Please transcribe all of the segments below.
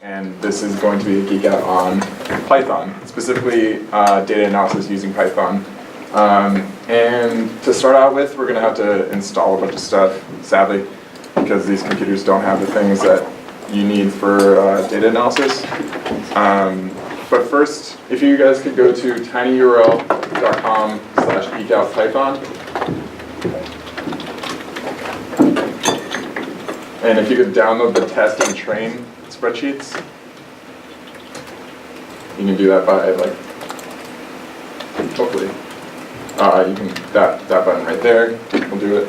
and this is going to be a geek out on Python, specifically data analysis using Python. And to start out with, we're going to have to install a bunch of stuff, sadly, because these computers don't have the things that you need for data analysis. But first, if you guys could go to tinyurl.com/geekoutpython. And if you could download the test and train spreadsheets, you can do that by, like, hopefully, you can, that button right there will do it.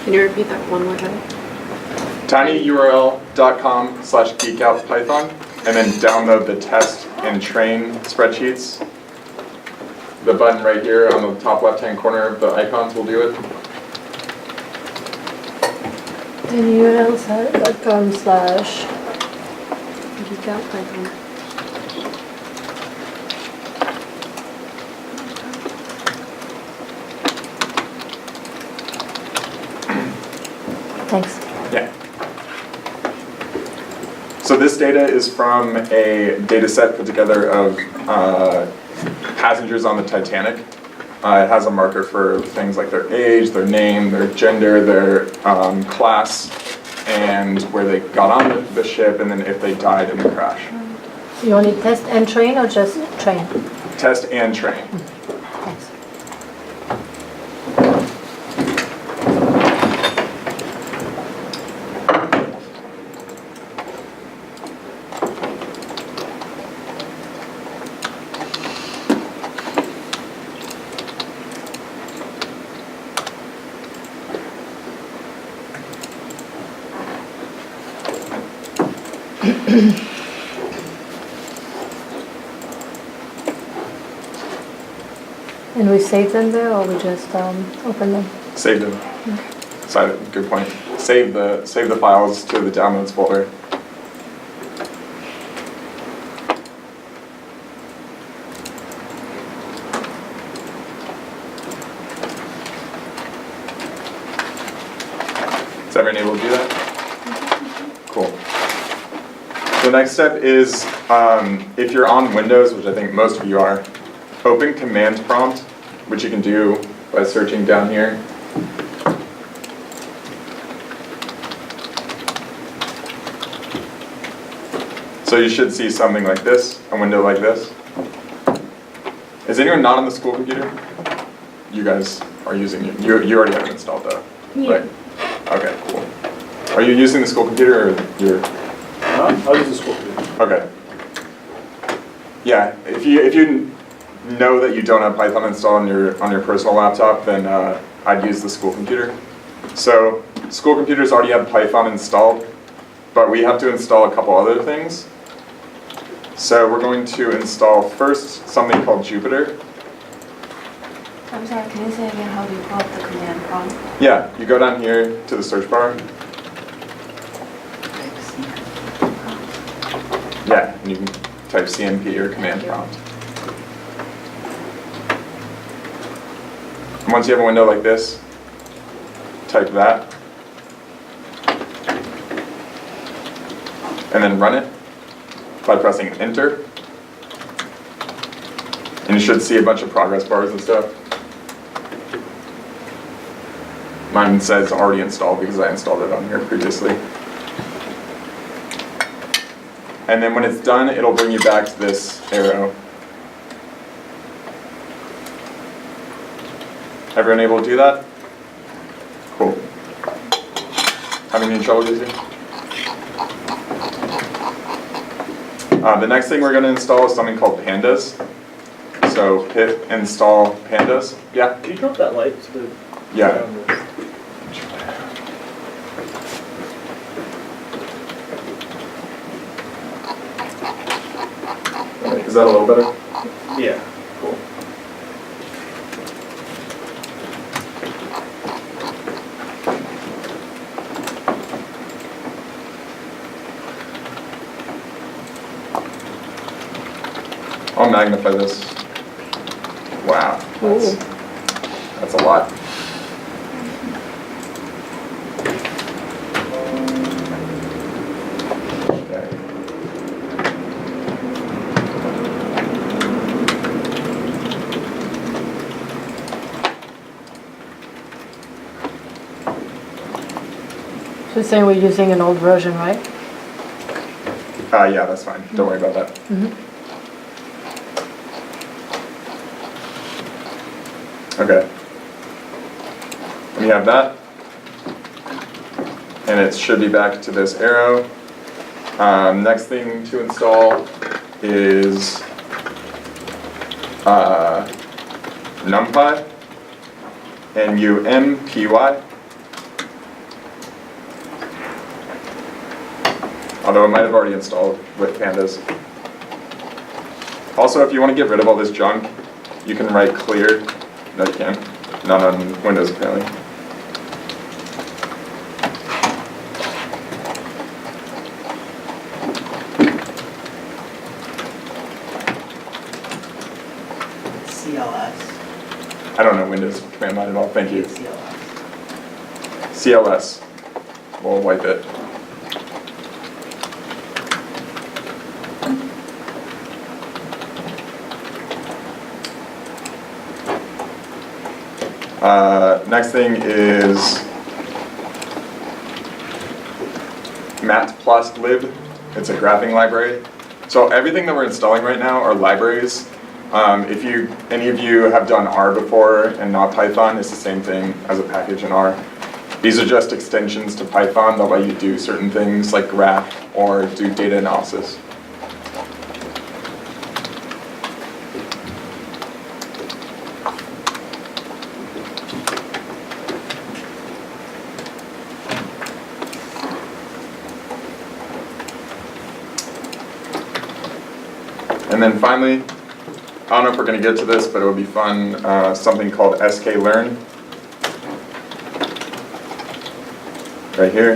Can you repeat that one more time? tinyurl.com/geekoutpython, and then download the test and train spreadsheets. The button right here on the top left-hand corner of the icons will do it. tinyurl.com/geekoutpython. Thanks. Yeah. So this data is from a data set put together of passengers on the Titanic. It has a marker for things like their age, their name, their gender, their class, and where they got on the ship, and then if they died in the crash. You only test and train or just train? Test and train. Thanks. And we save them there, or we just open them? Save them. So, good point. Save the files to the downloads folder. Is everyone able to do that? Cool. The next step is, if you're on Windows, which I think most of you are, open command prompt, which you can do by searching down here. So you should see something like this, a window like this. Is anyone not on the school computer? You guys are using it. You already have it installed though, Yeah. right? Okay, cool. Are you using the school computer or you're? I'll use the school computer. Okay. Yeah, if you know that you don't have Python installed on your personal laptop, then I'd use the school computer. So school computers already have Python installed, but we have to install a couple other things. So we're going to install first something called Jupyter. I'm sorry, can you say again how do you pull up the command prompt? Yeah, you go down here to the search bar. Yeah, and you can type CMP or command prompt. And once you have a window like this, type that, and then run it by pressing enter. And you should see a bunch of progress bars and stuff. Mine says already installed because I installed it on here previously. And then when it's done, it'll bring you back to this arrow. Everyone able to do that? Cool. Having any trouble using? The next thing we're going to install is something called pandas. So pip install pandas. Yeah? Can you drop that light to the... Yeah. Is that a little better? Yeah. Cool. I'll magnify this. Wow. That's a lot. You're saying we're using an old version, right? Yeah, that's fine. Don't worry about that. Mhm. Okay. And you have that. And it should be back to this arrow. Next thing to install is NumPy, NUMPY. Although it might have already installed with pandas. Also, if you want to get rid of all this junk, you can write clear. No, you can't. Not on Windows, apparently. CLS. I don't know Windows command line at all. Thank you. CLS. CLS. We'll wipe it. Next thing is matplotlib. It's a graphing library. So everything that we're installing right now are libraries. If any of you have done R before and not Python, it's the same thing as a package in R. These are just extensions to Python that let you do certain things like graph or do data analysis. And then finally, I don't know if we're going to get to this, but it would be fun, something called sklearn. Right here.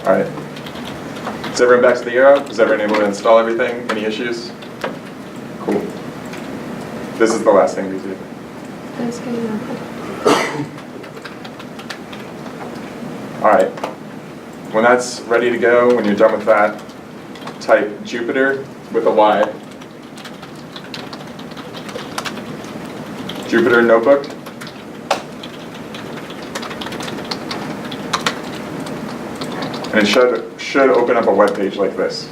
All right. Is everyone back to the arrow? Is everyone able to install everything? Any issues? Cool. This is the last thing we do. That's good. All right. When that's ready to go, when you're done with that, type Jupyter with a Y. Jupyter Notebook. And it should open up a web page like this.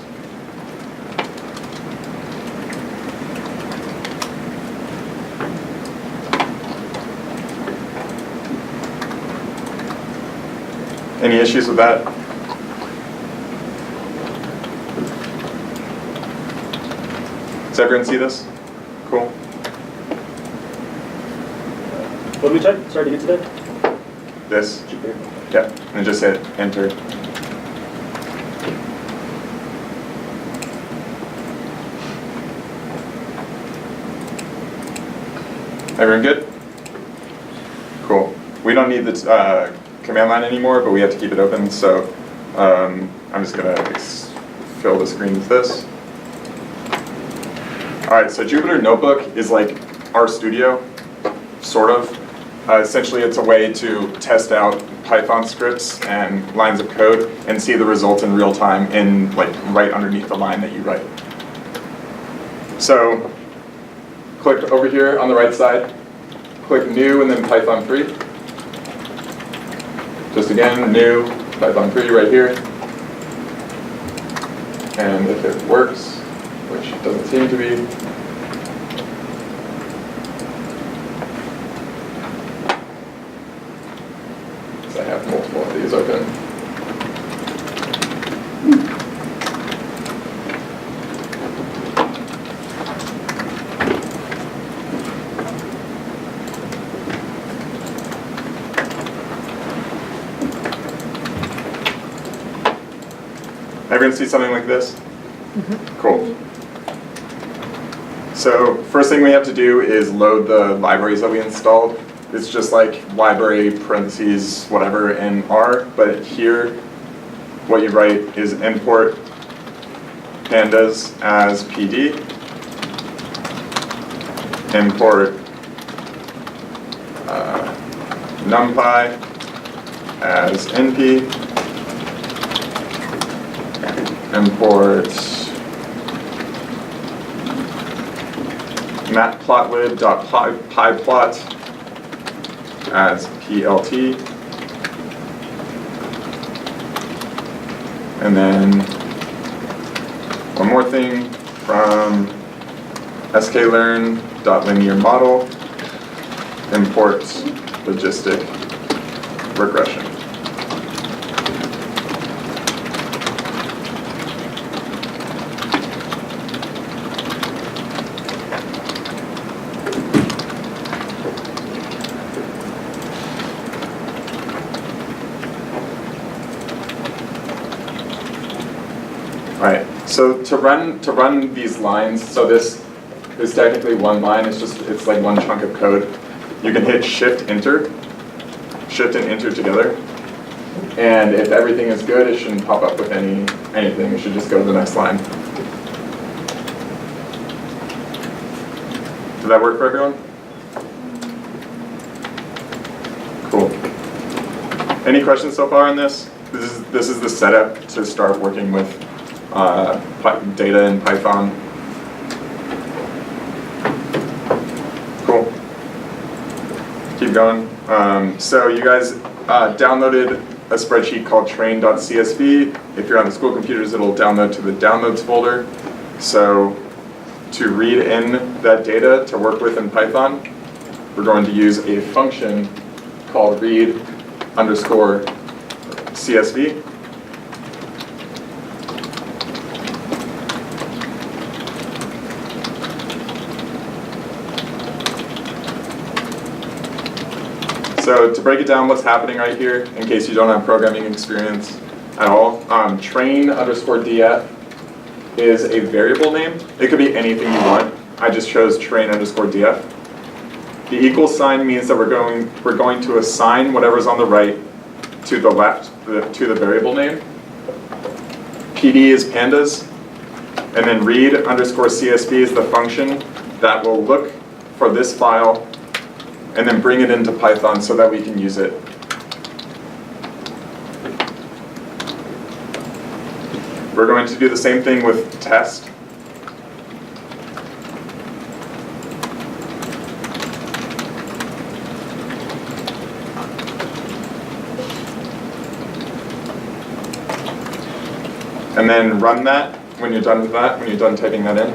Any issues with that? Does everyone see this? Cool. What did we type? Sorry to get to that. This? Jupyter. Yeah, and just hit enter. Everyone good? Cool. We don't need the command line anymore, but we have to keep it open, so I'm just going to fill the screen with this. All right, so Jupyter Notebook is like RStudio, sort of. Essentially, it's a way to test out Python scripts and lines of code and see the results in real time in like right underneath the line that you write. So click over here on the right side, click New and then Python 3. Just again, New, Python 3 right here. And if it works, which it doesn't seem to be, I have multiple of these open. Everyone see something like this? Mm-hmm. Cool. So first thing we have to do is load the libraries that we installed. It's just like library parentheses whatever in R, but here what you write is import pandas as PD, import NumPy as NP, import matplotlib.pyplot as plt, and then one more thing from sklearn.linearModel, import logistic regression. Alright, so to run these lines, so this is technically one line, it's like one chunk of code. You can hit Shift and Enter together. And if everything is good, it shouldn't pop up with anything. It should just go to the next line. Did that work for everyone? Cool. Any questions so far on this? This is the setup to start working with data in Python. Cool. Keep going. So you guys downloaded a spreadsheet called train.csv. If you're on the school computers, it'll download to the downloads folder. So to read in that data to work with in Python, we're going to use a function called read_csv. So to break it down, what's happening right here, in case you don't have programming experience at all, train_df is a variable name. It could be anything you want. I just chose train_df. The equal sign means that we're going to assign whatever's on the right to the left, to the variable name. PD is pandas, and then read_csv is the function that will look for this file and then bring it into Python so that we can use it. We're going to do the same thing with test. And then run that when you're done with that, when you're done typing that in.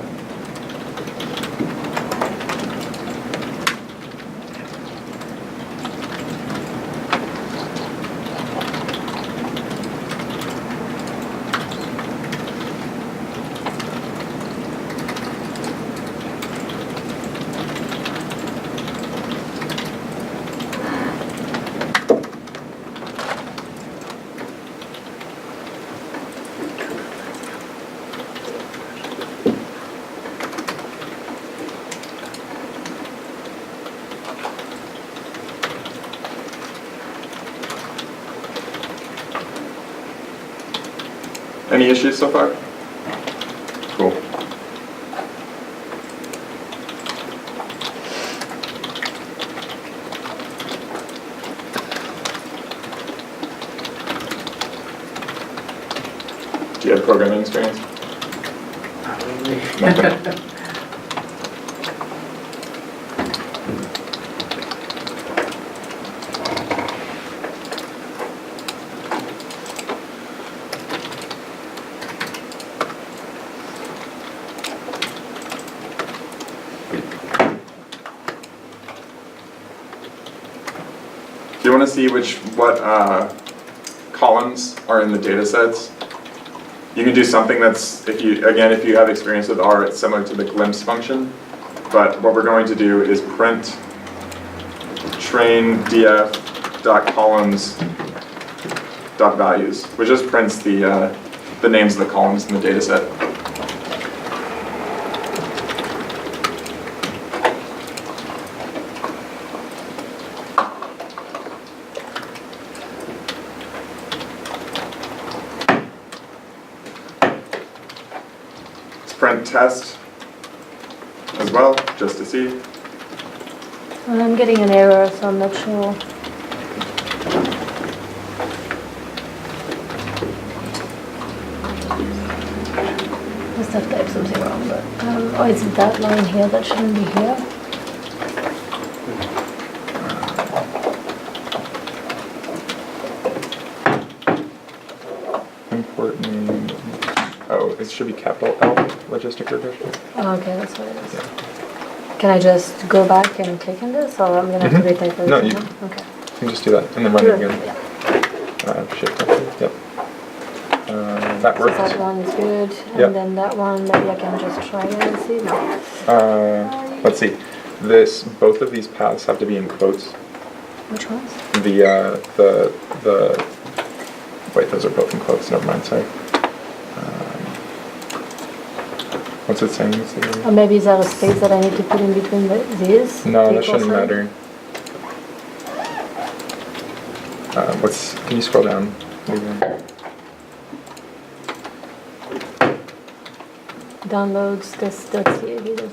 Any issues so far? Cool. Do you have programming experience? Not really. Okay. Do you want to see what columns are in the data sets? You can do something that's, if you have experience with R, it's similar to the glimpse function. But what we're going to do is print train_df.columns.values, which just prints the names of the columns in the data set. Print test as well, just to see. I'm getting an error, so I'm not sure. must have typed something wrong, but, oh, it's that line here that shouldn't be here. Import name. Oh, it should be capital L, logistic regression. Oh, okay, that's what it is. Can I just go back and click on this, or I'm gonna have to retype everything? No, you Okay. can just do that and then run it again. Yeah. Shift enter, yep. That So works. that one is good, Yep. and then that one, maybe I can just try it and see. No. Let's see. Both of these paths have to be in quotes. Which ones? Wait, those are both in quotes, never mind, sorry. What's it saying? Or maybe is there a space that I need to put in between these? No, The that shouldn't equal sign? matter. Can you scroll down? Downloads this .cav,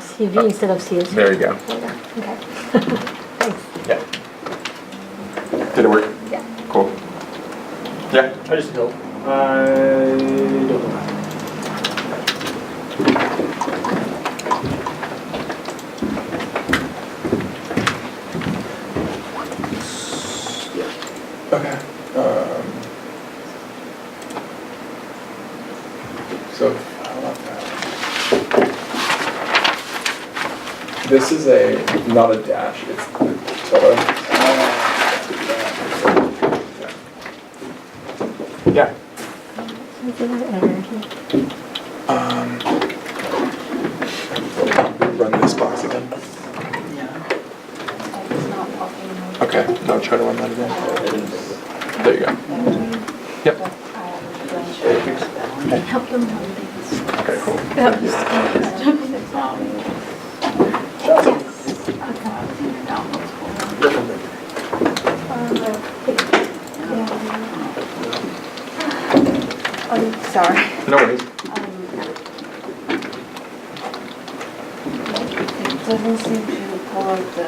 CV instead of CSV. There you go. Okay. Thanks. Yeah. Did it work? Yeah. Cool. Yeah. I just help. I don't know. Okay. So, this is not a dash, it's the tilde. Yeah. Is there an error here? Run this box again. It's not popping. Okay, now try to run that again. There you go. Yep. Help them run things. Okay, cool. Sorry. No worries. It doesn't seem to pull out the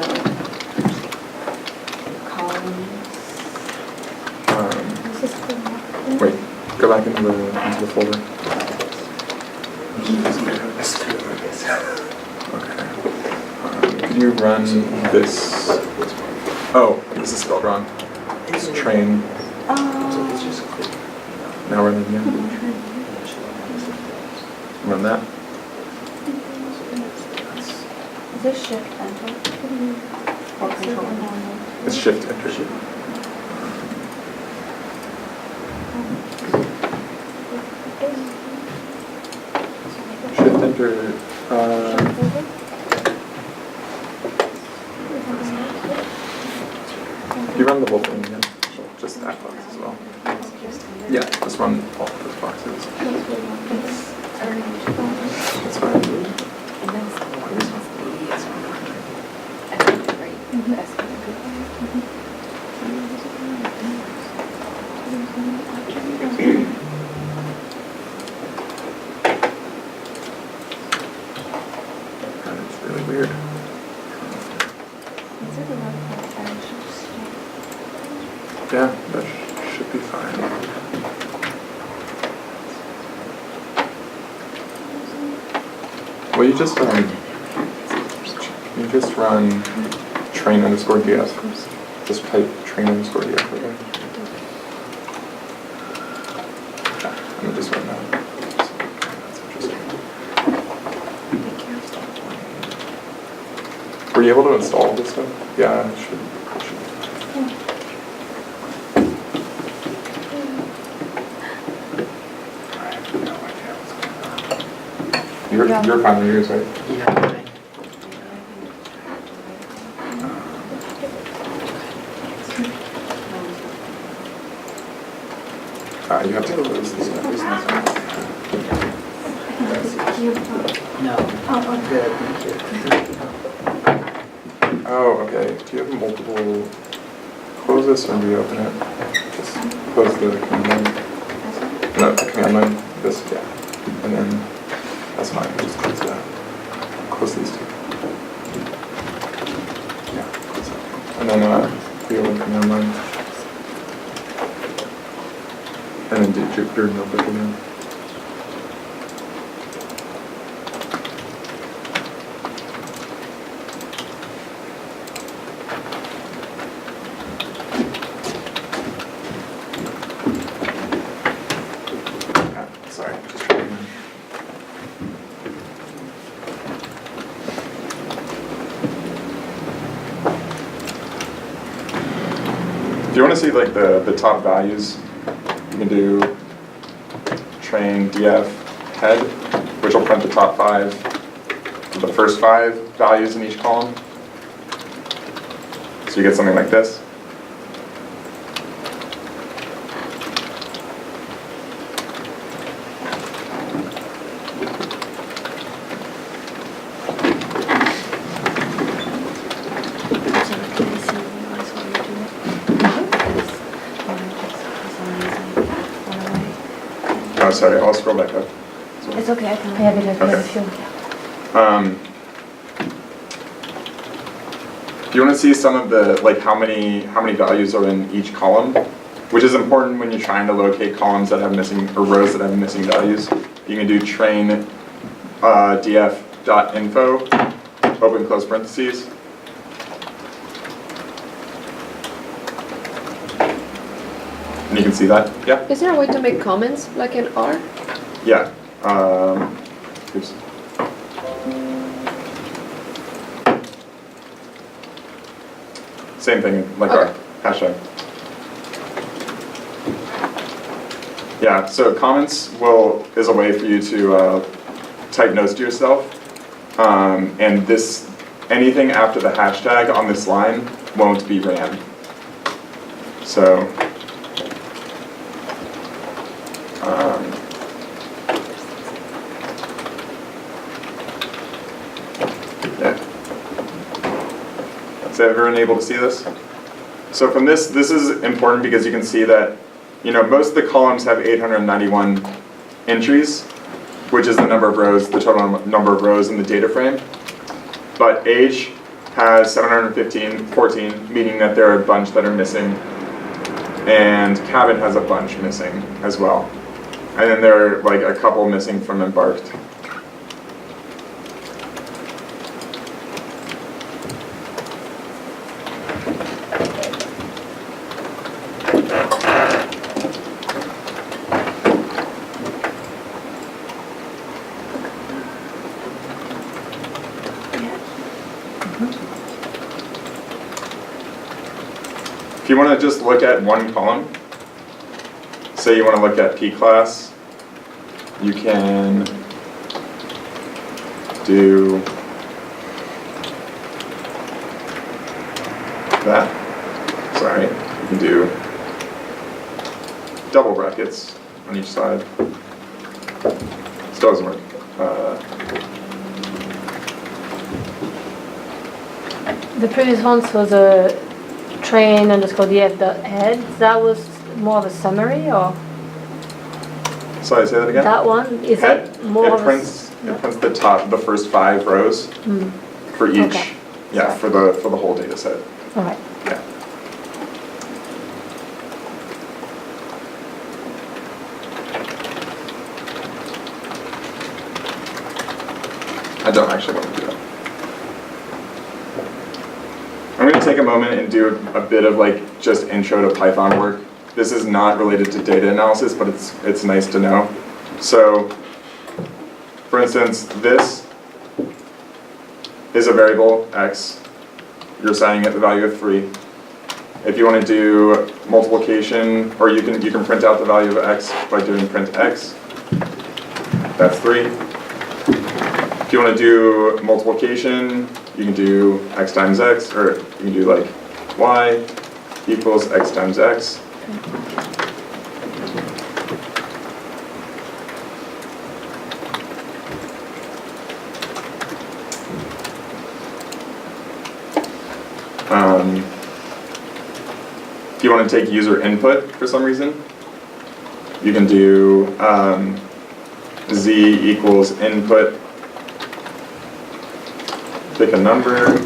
columns. Wait, go back into the folder. Okay. Could you run this? Oh, this is spelled wrong. It's train. Now run it again. Run that. Is this shift enter? Or control? It's shift enter. Shift enter. You run the whole thing again. Just that box as well. Yeah, just run all of those boxes. That's fine. It's really weird. Yeah, that should be fine. Well, you just run train underscore df. Just type train underscore df right there. Yeah, and then just run that. That's interesting. Were you able to install this stuff? Yeah, it should. You're fine with yours, right? Yeah. You have to close this stuff. No. Good, thank you. Oh, okay. Do you have multiple? Close this or reopen it? Just close the command line. No, the command line. This, yeah. And then that's fine. Just close that. Close these two. Yeah, close that. And then reopen command line. And then do your notebook again. want to see like the top values, you can do train df head, which will print the top 5, the first 5 values in each column. So you get something like this. Oh, sorry, I'll scroll back up. It's okay, I can. Yeah, because we have a Okay. few. You want to see some of the, like how many values are in each column, which is important when you're trying to locate columns that have missing, or rows that have missing values. You can do train df.info, open close parentheses. And you can see that, yeah? Is there a way to make comments like in R? Yeah. Oops. Same thing, like Okay. our hashtag. Yeah, so comments is a way for you to type notes to yourself. And anything after the hashtag on this line won't be ran. So, yeah. Is everyone able to see this? So from this is important because you can see that, most of the columns have 891 entries, which is the number of rows, the total number of rows in the data frame. But age has 714, meaning that there are a bunch that are missing. And cabin has a bunch missing as well. And then there are like a couple missing from embarked. If you want to just look at one column, say you want to look at P class, you can do that. Sorry, you can do double brackets on each side. Still doesn't work. The previous ones was a train underscore df dot head. That was more of a summary, or Sorry, say that again? that one is Head, it more it of prints the first 5 rows for each. Okay. Yeah, Sorry. for the whole data set. all right? Yeah. I don't actually want to do that. I'm going to take a moment and do a bit of just intro to Python work. This is not related to data analysis, but it's nice to know. So, for instance, this is a variable x. You're assigning it the value of 3. If you want to do multiplication, or you can print out the value of x by doing print x. That's 3. If you want to do multiplication, you can do x times x, or you can do y equals x times x. If you want to take user input for some reason, you can do z equals input, pick a number,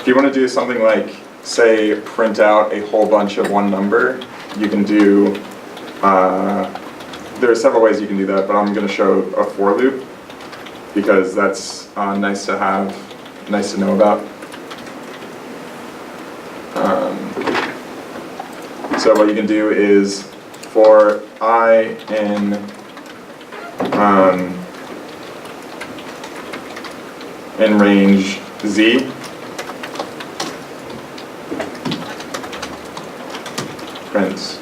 If you want to do something like, say, print out a whole bunch of one number, you can do, there are several ways you can do that, but I'm going to show a for loop because that's nice to have, nice to know about. So what you can do is for I in range Z, print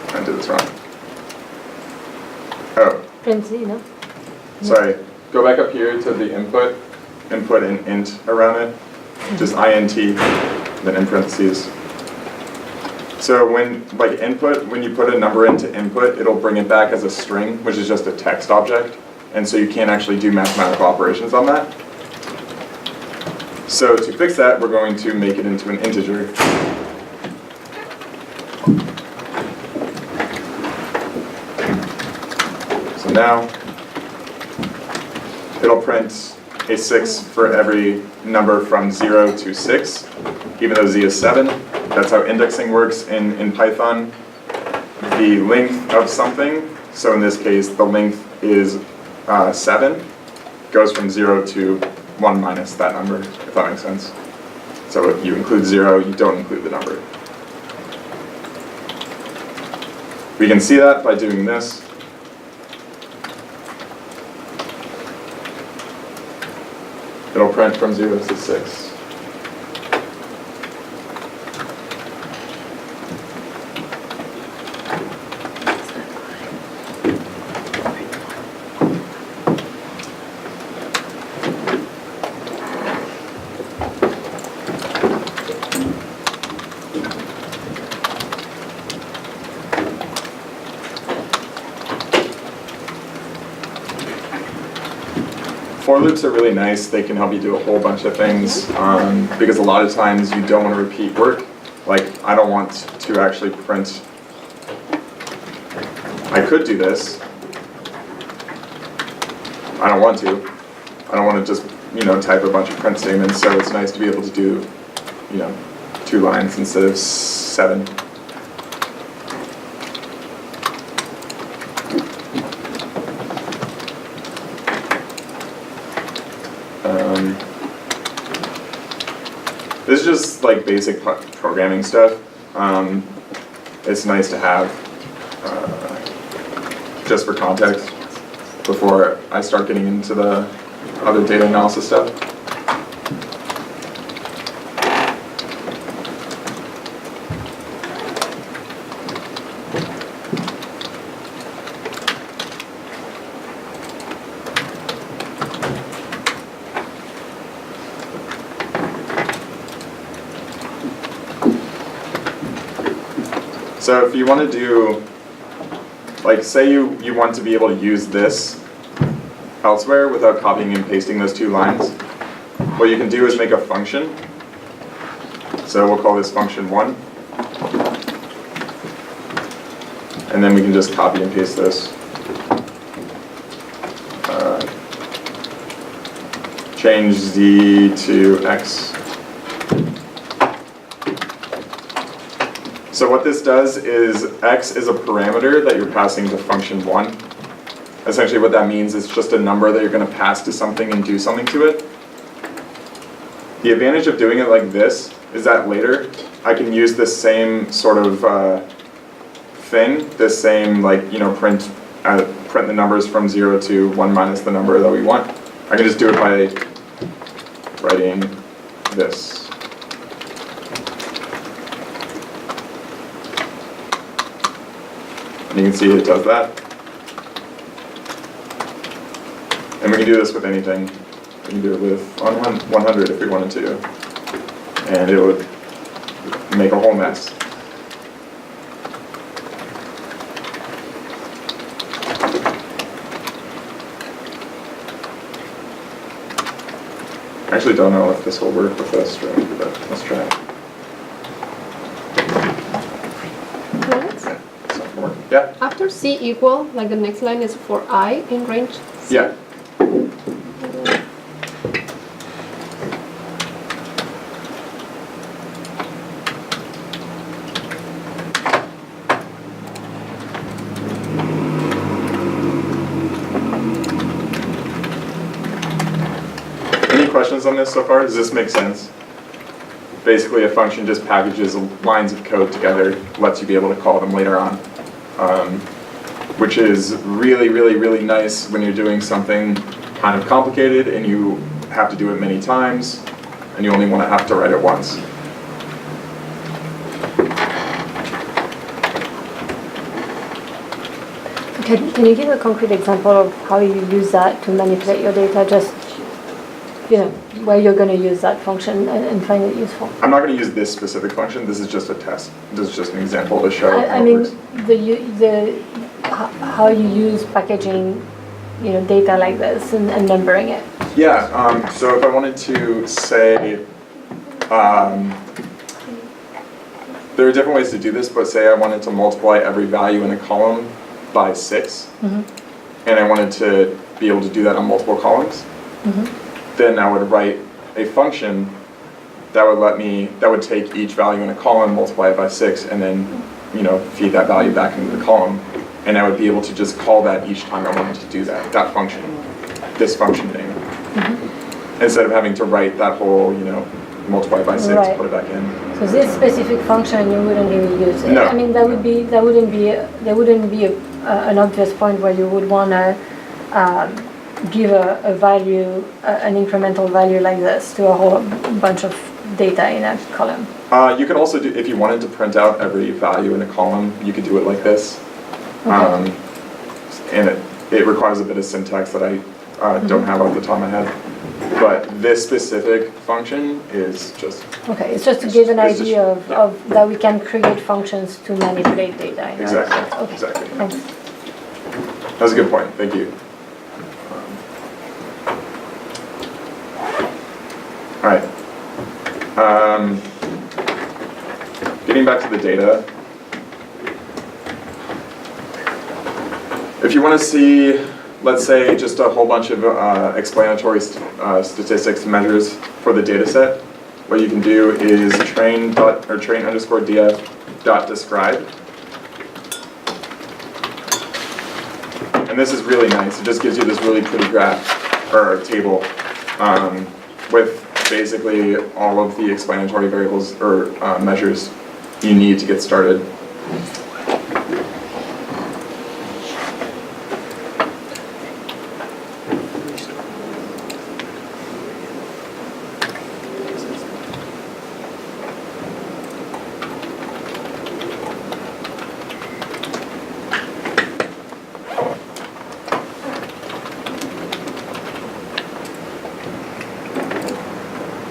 I did this wrong. Oh, Print Z, no? sorry. Go back up here to the input and put an int around it. Just int, then in parentheses. So when, like input, when you put a number into input, it'll bring it back as a string, which is just a text object. And so you can't actually do mathematical operations on that. So to fix that, we're going to make it into an integer. So now, it'll print a 6 for every number from 0 to 6, even though z is 7. That's how indexing works in Python. The length of something, so in this case, the length is 7, goes from 0 to 1 minus that number, if that makes sense. So if you include 0, you don't include the number. We can see that by doing this. It'll print from 0 to 6. For loops are really nice. They can help you do a whole bunch of things because a lot of times you don't want to repeat work. Like, I don't want to actually print. I could do this. I don't want to. I don't want to just, type a bunch of print statements. So it's nice to be able to do, 2 lines instead of 7. This is just like basic programming stuff. It's nice to have just for context before I start getting into the other data analysis stuff. So if you want to do, like say you want to be able to use this elsewhere without copying and pasting those 2 lines, what you can do is make a function. So we'll call this function 1. And then we can just copy and paste this. Change z to x. So what this does is x is a parameter that you're passing to function 1. Essentially what that means is just a number that you're going to pass to something and do something to it. The advantage of doing it like this is that later I can use this same sort of thing, this same print the numbers from 0 to 1 minus the number that we want. I can just do it by writing this. And you can see it does that. And we can do this with anything. We can do it with 100 if we wanted to. And it would make a whole mess. I actually don't know if this will work with a string, but let's try it. What? Yeah, it's not working. Yeah, After C equal, like the next line is for I in range C. yeah. Any questions on this so far? Does this make sense? Basically, a function just packages lines of code together, lets you be able to call them later on, which is really, really, really nice when you're doing something kind of complicated and you have to do it many times, and you only want to have to write it once. Can you give a concrete example of how you use that to manipulate your data? Just, where you're going to use that function and find it useful. I'm not going to use this specific function. This is just a test. This is just an example to show I how it mean, works. how you use packaging, data like this and numbering it. Yeah, so if I wanted to say, there are different ways to do this, but say I wanted to multiply every value in a column by 6, and I wanted to be able to do that on multiple columns, then I would write a function that would take each value in a column, multiply it by 6, and then, feed that value back into the column. And I would be able to just call that each time I wanted to do that function, this function name. Instead of having to write that whole, multiply by 6, Right. put it back in. So this specific function, you wouldn't really use it. No. I mean, there wouldn't be an obvious point where you would want to give a value, an incremental value like this to a whole bunch of data in a column. You could also do, if you wanted to print out every value in a column, you could do it like this. Okay. And it requires a bit of syntax that I don't have off the top of my head. But this specific function is just... Okay, it's just to give an it's just- idea yeah. of that we can create functions to manipulate data. In Exactly, that sense. Okay, exactly. thanks. That's a good point, thank you. All right. Getting back to the data. If you want to see, let's say, just a whole bunch of explanatory statistics measures for the data set, what you can do is train_df.describe. And this is really nice. It just gives you this really pretty graph or table with basically all of the explanatory variables or measures you need to get started.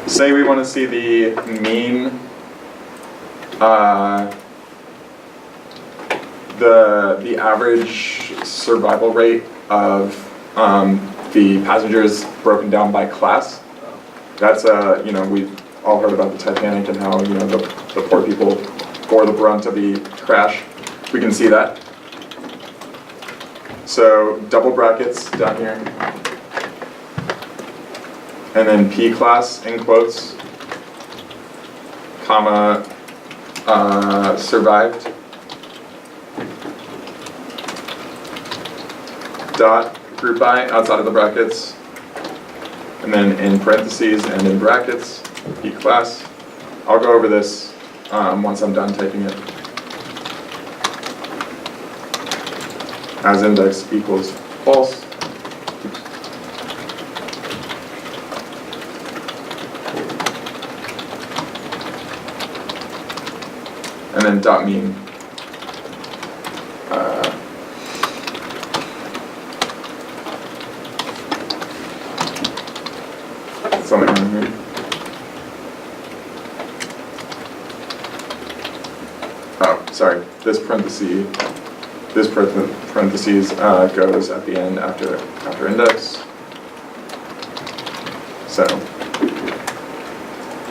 Say we want to see the mean, the average survival rate of the passengers broken down by class. That's we've all heard about the Titanic and how the poor people bore the brunt of the crash. We can see that. So double brackets down here. And then P class in quotes, comma, survived, dot, group by outside of the brackets, and then in parentheses and in brackets, P class. I'll go over this once I'm done typing it. As index equals false. And then dot mean. Something on here. Oh, sorry. This parentheses goes at the end after index. So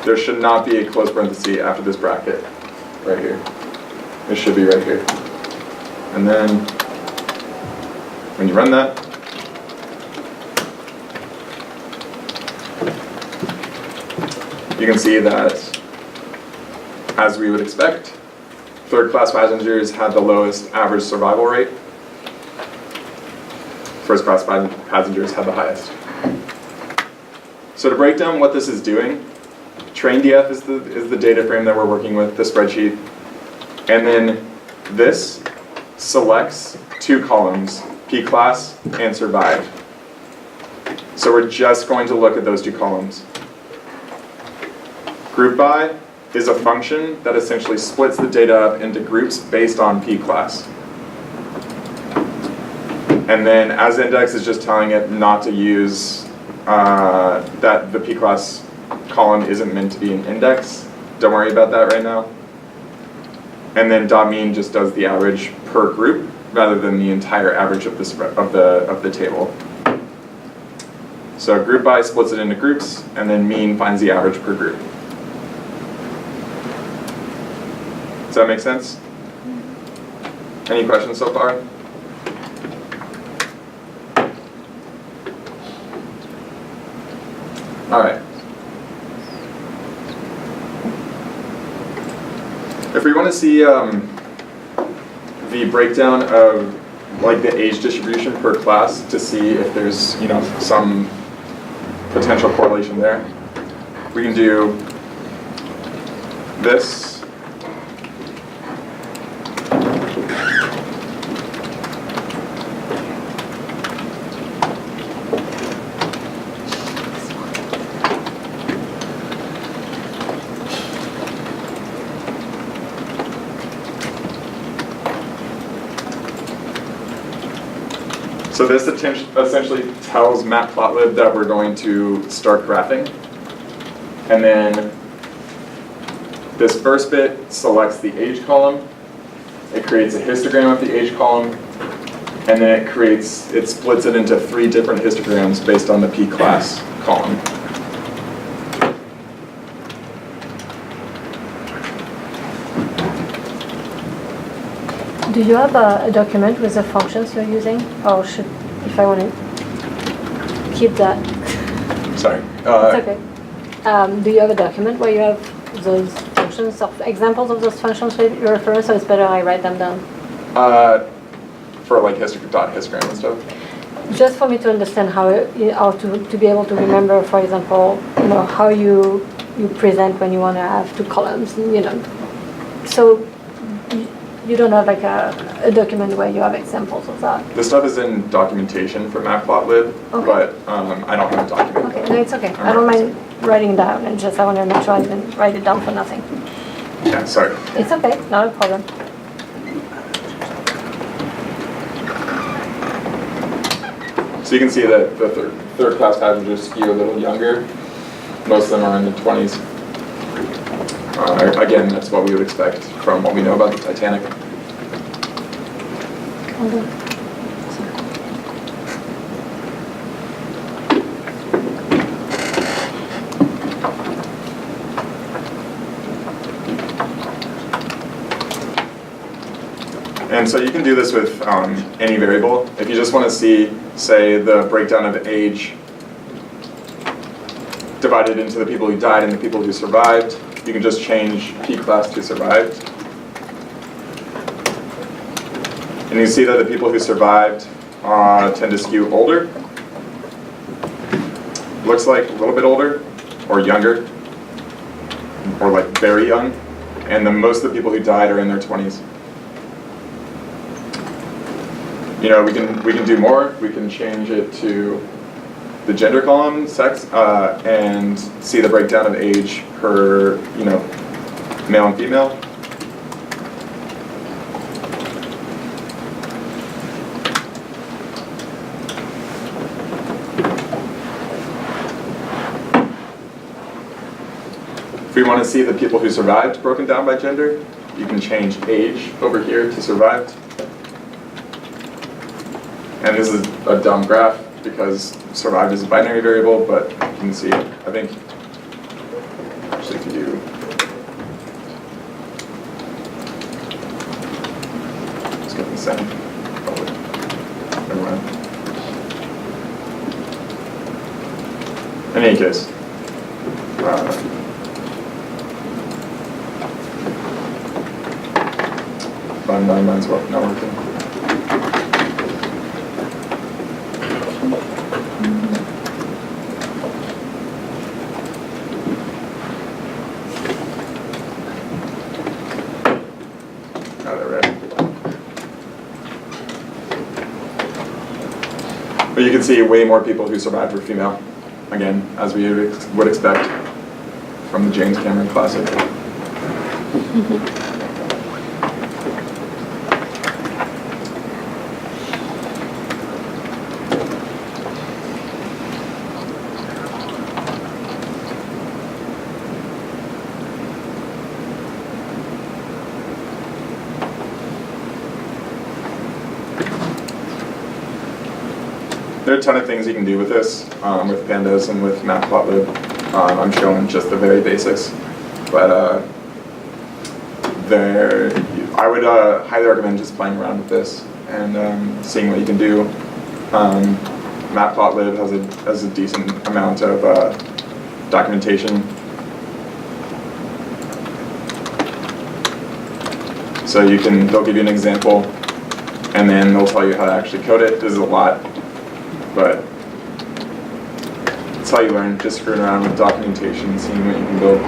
there should not be a close parenthesis after this bracket. Right here. It should be right here. And then when you run that, you can see that, as we would expect, third-class passengers had the lowest average survival rate. First-class passengers had the highest. So to break down what this is doing, train DF is the data frame that we're working with, the spreadsheet. And then this selects two columns, P-class and survived. So we're just going to look at those two columns. Group by is a function that essentially splits the data up into groups based on P-class. And then as index is just telling it not to use that the P-class column isn't meant to be an index. Don't worry about that right now. And then .mean just does the average per group rather than the entire average of the table. So group by splits it into groups, and then mean finds the average per group. Does that make sense? Any questions so far? All right. If we want to see the breakdown of like the age distribution per class to see if there's some potential correlation there, we can do this. So this essentially tells Matplotlib that we're going to start graphing. And then this first bit selects the age column. It creates a histogram of the age column. And then it splits it into 3 different histograms based on the P-class column. Do you have a document with the functions you're using? Or if I want to keep that? Sorry. It's okay. Do you have a document where you have those functions, examples of those functions you're referring, so it's better I write them down? For like histogram and stuff? Just for me to understand how to be able to remember, for example, how you present when you want to have 2 columns, So you don't have like a document where you have examples of that? This stuff is in documentation for Matplotlib, okay. But I don't have a document. Okay, no, it's okay. I don't mind writing down, and I want to make sure I didn't write it down for nothing. Yeah, sorry. It's okay, not a problem. So you can see that the third class passengers skew a little younger. Most of them are in the 20s. Again, that's what we would expect from what we know about the Titanic. And so you can do this with any variable. If you just want to see, say, the breakdown of age divided into the people who died and the people who survived, you can just change P-class to survived. And you see that the people who survived tend to skew older. Looks like a little bit older, or younger, or like very young. And most of the people who died are in their 20s. We can do more. We can change it to the gender column, sex, and see the breakdown of age per, male and female. If we want to see the people who survived broken down by gender, you can change age over here to survived. And this is a dumb graph because survived is a binary variable, but you can see, I think, actually if you do, let's get this same. Probably. Never mind. In any case, mine's not working. But you can see way more people who survived were female, again, as we would expect from the James Cameron classic. There are a ton of things you can do with this, with pandas and with matplotlib. I'm showing just the very basics, but I would highly recommend just playing around with this and seeing what you can do. Matplotlib has a decent amount of documentation. So they'll give you an example, and then they'll tell you how to actually code it. This is a lot, but it's how you learn, just screwing around with documentation, seeing what you can build.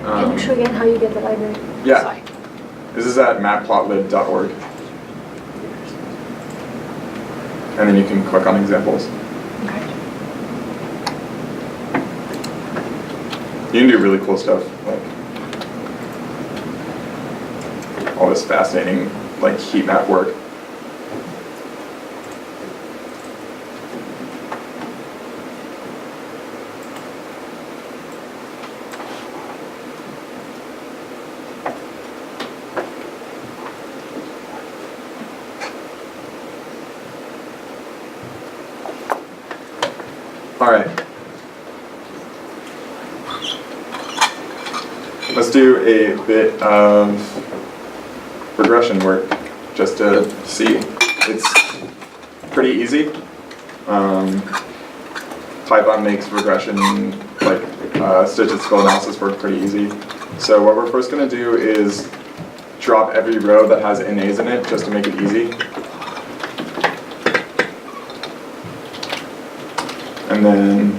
Can you show again how you get the library? Yeah. Sorry. This is at matplotlib.org. And then you can click on examples. Okay. You can do really cool stuff, like all this fascinating like heat map work. All right. Let's do a bit of regression work just to see. It's pretty easy. Python makes regression, like statistical analysis work pretty easy. So what we're first going to do is drop every row that has NAs in it just to make it easy. And then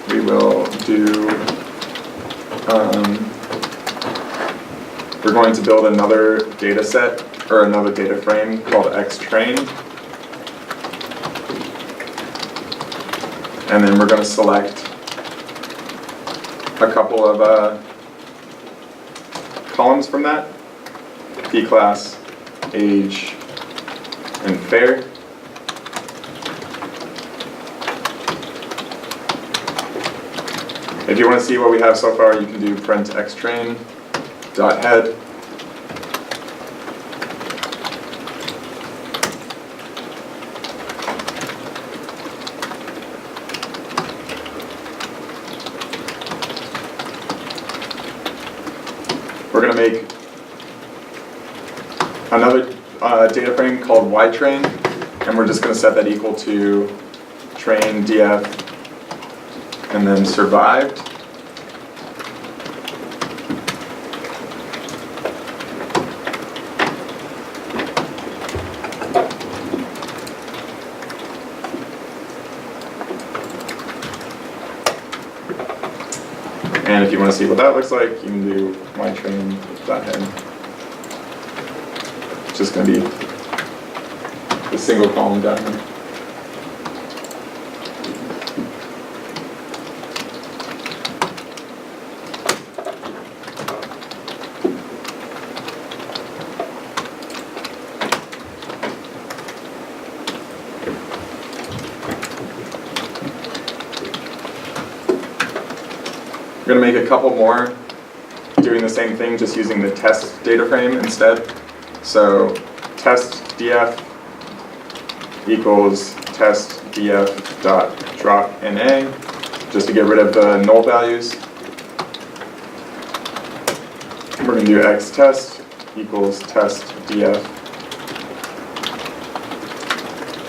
we will do, we're going to build another data set or another data frame called xtrain. And then we're going to select a couple of columns from that: p-class, age, and fair. If you want to see what we have so far, you can do print xtrain dot head. We're going to make another data frame called ytrain, and we're just going to set that equal to train df and then survived. And if you want to see what that looks like, you can do mytrain.head. It's just going to be a single column down here. We're going to make a couple more doing the same thing, just using the test data frame instead. So test df equals test df dot drop NA, just to get rid of the null values. We're going to do x test equals test df.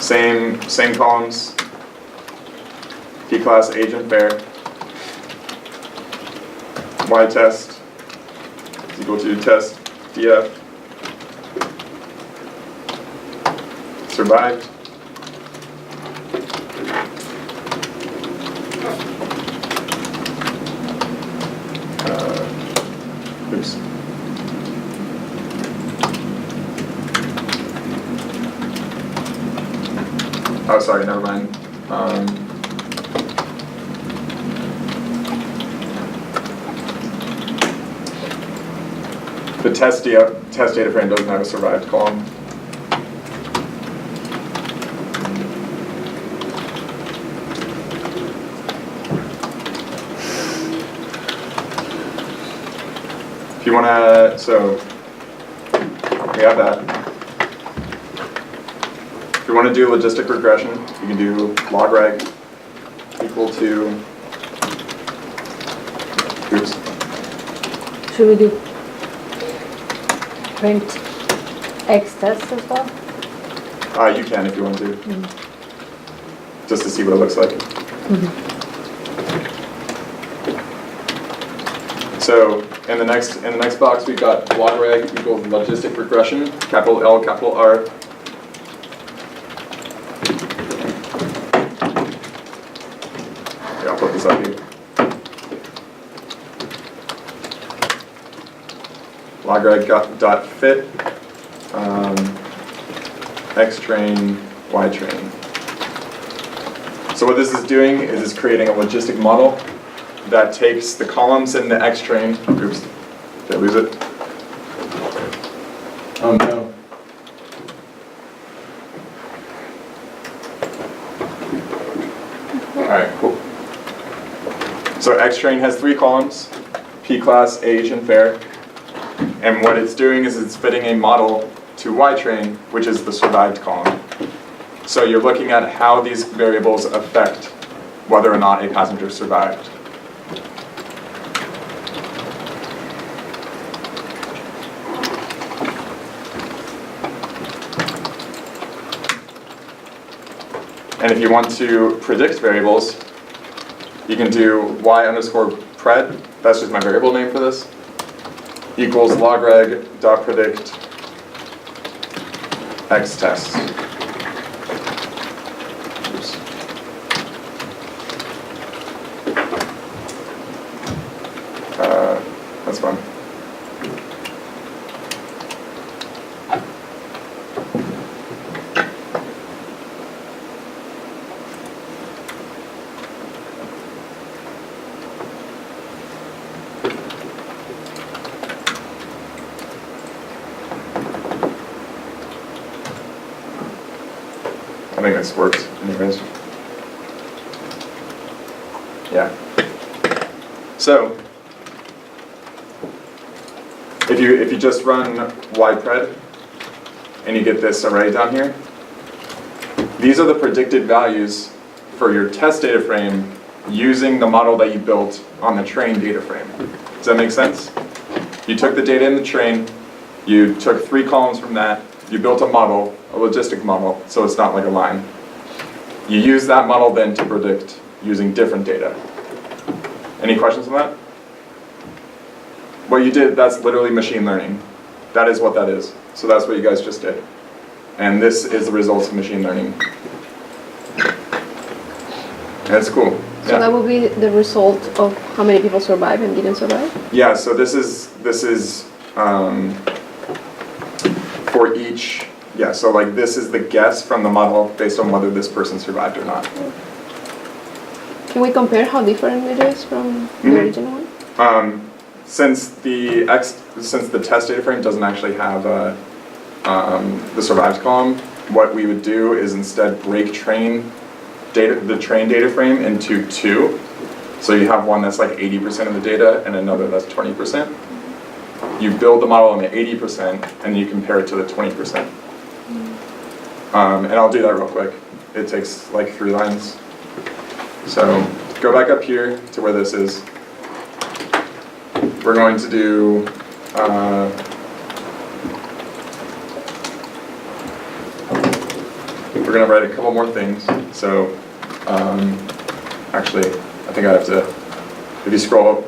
Same columns, p class age and fair. Y test is equal to test df. Survived. Oops. Oh, sorry, never mind. The test data frame doesn't have a survived column. If you want to, so we have that. If you want to do logistic regression, you can do log reg equal to, oops. Should we do print x test as well? You can if you want to, just to see what it looks like. So in the next box, we've got log reg equals logistic regression, capital L, capital R. Here, I'll put this up here. Log reg dot fit x train, y train. So what this is doing is it's creating a logistic model that takes the columns in the x train. Oops, did I lose it? Oh no. All right, cool. So x train has 3 columns: p class, age, and fair. And what it's doing is it's fitting a model to y train, which is the survived column. So you're looking at how these variables affect whether or not a passenger survived. And if you want to predict variables, you can do y underscore pred, that's just my variable name for this, equals log reg dot predict x test. Oops. That's fun. I think this works anyways. Yeah. So if you just run ypred and you get this array down here, these are the predicted values for your test data frame using the model that you built on the train data frame. Does that make sense? You took the data in the train, you took 3 columns from that, you built a model, a logistic model, so it's not like a line. You use that model then to predict using different data. Any questions on that? What you did, that's literally machine learning. That is what that is. So that's what you guys just did. And this is the results of machine learning. That's cool. So that will be the result of how many people survived and didn't survive? Yeah, so this is for each, yeah, so like this is the guess from the model based on whether this person survived or not. Can we compare how different it is from the original one? Since the test data frame doesn't actually have the survived column, what we would do is instead break the train data frame into 2. So you have one that's like 80% of the data and another that's 20%. You build the model on the 80% and you compare it to the 20%. And I'll do that real quick. it takes like 3 lines. So go back up here to where this is. We're going to do we're going to write a couple more things. So actually, I think I have to, if you scroll up,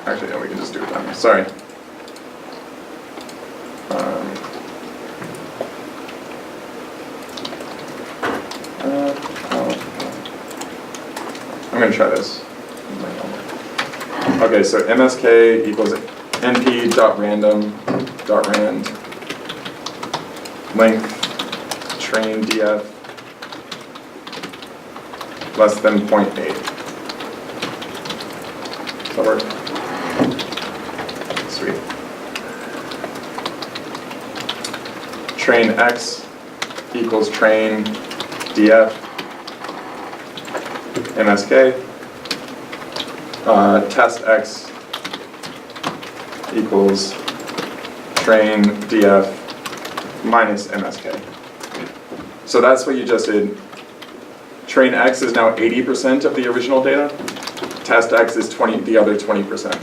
actually, no, we can just do it down here. Sorry. I'm going to try this. Okay, so MSK equals np.random.rand length train df less than 0.8. Does that work? Sweet. Train x equals train df MSK. Test x equals train df minus MSK. So that's what you just did. Train x is now 80% of the original data. Test x is the other 20%.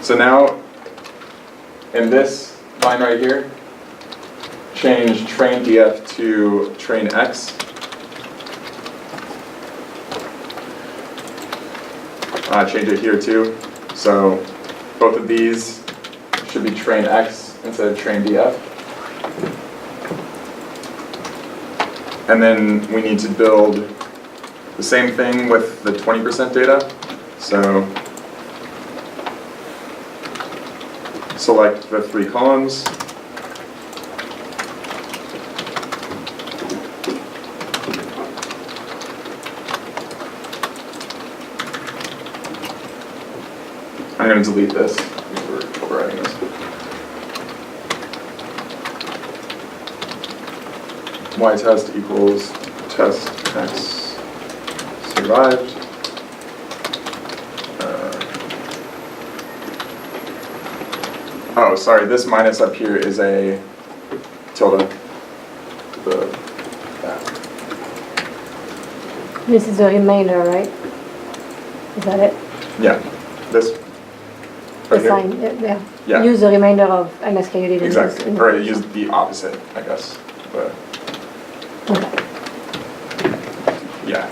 So now, in this line right here, change train df to train x. Change it here too. So both of these should be train x instead of train df. And then we need to build the same thing with the 20% data. So select the 3 columns. I'm going to delete this because we're overwriting this. Y test equals test x survived. Oh, sorry, this minus up here is a tilde. This is the remainder, right? Is that it? Yeah, this. The Right here. sign, yeah. Yeah. Use the remainder of MSK you did. Exactly, or use the opposite, I guess. But Okay. yeah.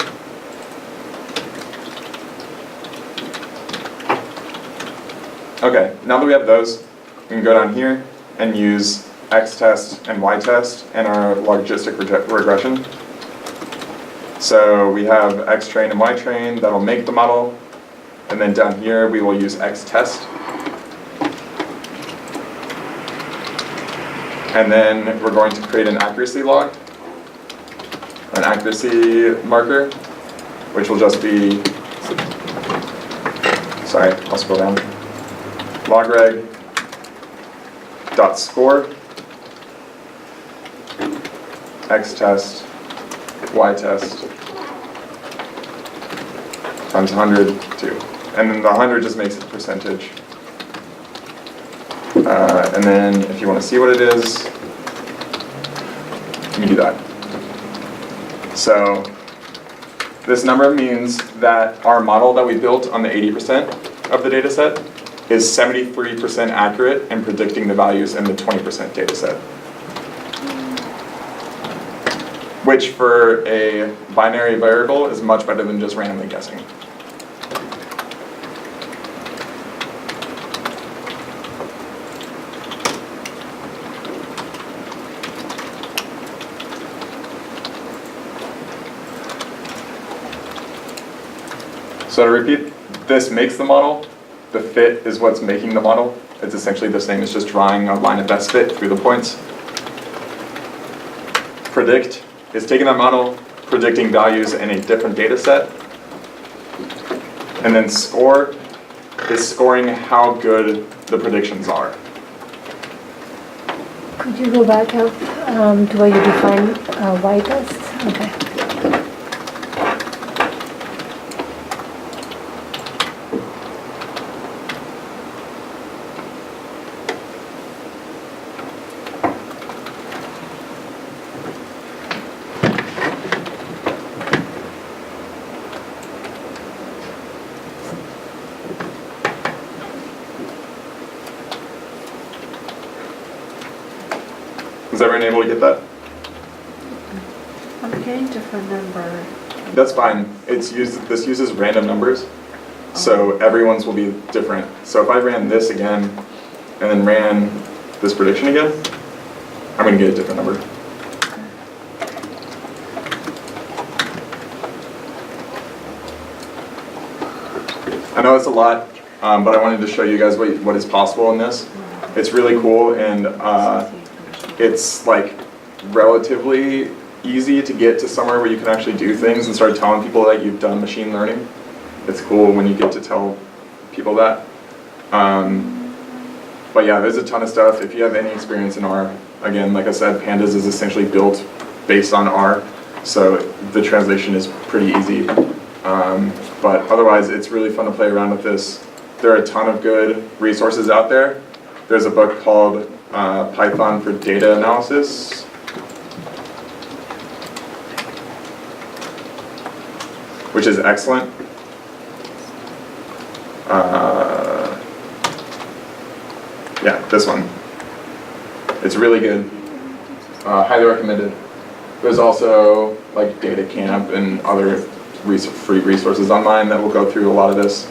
Okay, now that we have those, we can go down here and use x test and y test in our logistic regression. So we have x train and y train, that'll make the model. And then down here, we will use x test. And then we're going to create an accuracy log, an accuracy marker, which will just be, sorry, I'll scroll down. Logreg dot score x test y test times 100 2, and then the 100 just makes it a percentage. And then if you want to see what it is, you can do that. So this number means that our model that we built on the 80% of the data set is 73% accurate in predicting the values in the 20% data set. Which for a binary variable is much better than just randomly guessing. So to repeat, this makes the model. The fit is what's making the model. It's essentially the same as just drawing a line of best fit through the points. Predict is taking that model, predicting values in a different data set. And then score is scoring how good the predictions are. Could you go back up to where you define y test? Okay. Was everyone able to get that? I'm getting different number. That's fine. This uses random numbers, so everyone's will be different. So if I ran this again, and then ran this prediction again, I'm going to get a different number. I know it's a lot, but I wanted to show you guys what is possible in this. It's really cool, and it's like relatively easy to get to somewhere where you can actually do things and start telling people that you've done machine learning. It's cool when you get to tell people that. But yeah, there's a ton of stuff. If you have any experience in R, again, like I said, Pandas is essentially built based on R, so the translation is pretty easy. But otherwise, it's really fun to play around with this. There are a ton of good resources out there. There's a book called Python for Data Analysis, which is excellent. Yeah, this one. It's really good. Highly recommended. There's also like Data Camp and other free resources online that will go through a lot of this.